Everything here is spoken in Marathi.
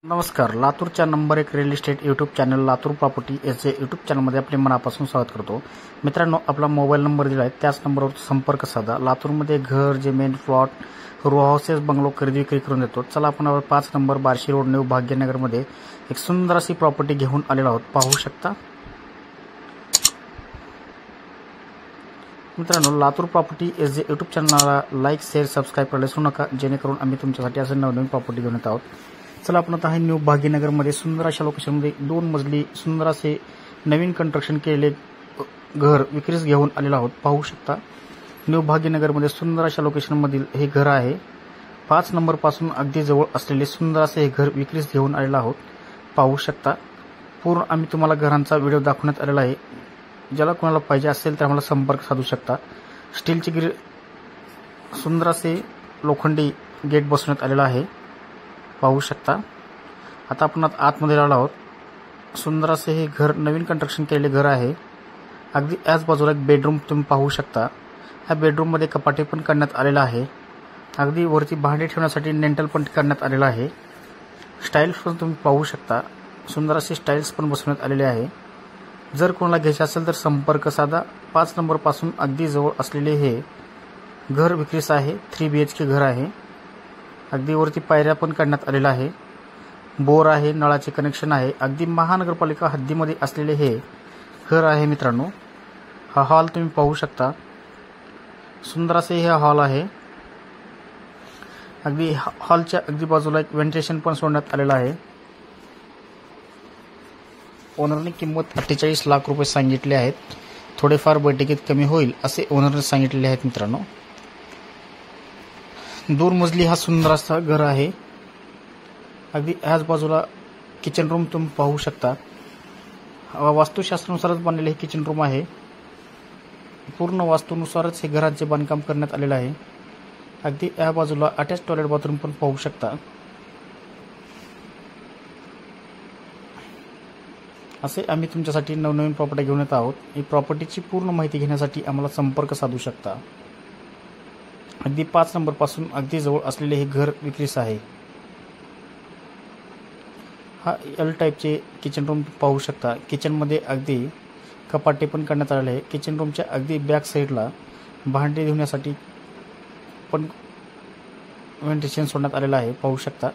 नमस्कार. लातूरच्या number 1 real estate YouTube channel Latur property याचे यूट्यूब चॅनलमध्ये आपले मनापासून स्वागत करतो. मित्रांनो, आपला मोबाईल नंबर दिला आहे त्याच नंबरवर संपर्क साधा. लातूरमध्ये घर, जमीन, प्लॉट, रो हाऊसेस, बंगलो खरेदी विक्री करून देतो. चला आपण 5 नंबर बार्शी रोड न्यू भाग्यनगरमध्ये एक सुंदर अशी प्रॉपर्टी घेऊन आलेलो आहोत. पाहू शकता मित्रांनो, लातूर प्रॉपर्टी याचे यूट्यूब चॅनलला लाईक, शेअर, सबस्क्राईब करायला विसरू नका, जेणेकरून आम्ही तुमच्यासाठी असं नवनवीन प्रॉपर्टी घेऊन येत आहोत. चला आपण आता हे न्यू भाग्यनगरमध्ये सुंदर अशा लोकेशनमध्ये 2 मजली सुंदर असे नवीन कंस्ट्रक्शन केलेले घर विक्रीस घेऊन आलेलो आहोत. पाहू शकता न्यू भाग्यनगरमध्ये सुंदर अशा लोकेशनमधील हे घर आहे. 5 नंबरपासून अगदी जवळ असलेले सुंदर असे हे घर विक्रीस घेऊन आलेलो आहोत. पाहू शकता पूर्ण आम्ही तुम्हाला घरांचा व्हिडिओ दाखवण्यात आलेला आहे. ज्याला कोणाला पाहिजे असेल तर आम्हाला संपर्क साधू शकता. स्टीलचे ग्रिल सुंदर असे लोखंडी गेट बसवण्यात आलेला आहे. पाहू शकता आता आपण आतमध्ये आलो आहोत. सुंदर असे हे घर नवीन कंस्ट्रक्शन केलेले घर आहे. अगदी याच बाजूला एक बेडरूम तुम्ही पाहू शकता. ह्या बेडरूममध्ये कपाटे पण करण्यात आलेलं आहे. अगदी वरती भांडे ठेवण्यासाठी नेंटल पण करण्यात आलेलं आहे. स्टाईल्स पण तुम्ही पाहू शकता. सुंदर असे स्टाईल्स पण बसवण्यात आलेले आहे. जर कोणाला घ्यायचे असेल तर संपर्क साधा. 5 नंबरपासून अगदी जवळ असलेले हे घर विक्रीस आहे. 3 BHK घर आहे. अगदी वरती पायऱ्या पण काढण्यात आलेला आहे. बोर आहे, नळाचे कनेक्शन आहे. अगदी महानगरपालिका हद्दीमध्ये असलेले हे घर आहे. मित्रांनो, हा हॉल तुम्ही पाहू शकता. सुंदर असे हे हॉल आहे. अगदी हॉलच्या अगदी बाजूला एक व्हेंटिलेशन पण सोडण्यात आलेलं आहे. ओनरने किंमत 48 लाख रुपये सांगितले आहेत. थोडेफार बैठकीत कमी होईल असे ओनरने सांगितलेले आहेत. मित्रांनो, 2 मजली हा सुंदर असा घर आहे. अगदी ह्याच बाजूला किचन रूम तुम्ही पाहू शकता. वास्तुशास्त्रानुसारच बनलेले हे किचन रूम आहे. पूर्ण वास्तूनुसारच हे घराचे बांधकाम करण्यात आलेलं आहे. अगदी या बाजूला अटॅच टॉयलेट बाथरूम पण पाहू शकता. असे आम्ही तुमच्यासाठी नवनवीन प्रॉपर्टी घेऊन येत आहोत. ही प्रॉपर्टीची पूर्ण माहिती घेण्यासाठी आम्हाला संपर्क साधू शकता. अगदी 5 नंबरपासून अगदी जवळ असलेले हे घर विक्रीस आहे. हा L टाईपचे किचन रूम पाहू शकता. किचनमध्ये अगदी कपाटे पण करण्यात आलेले आहे. किचन रूमच्या अगदी बॅक साईडला भांडे धुण्यासाठी पण व्हेंटिलेशन सोडण्यात आलेलं आहे. पाहू शकता.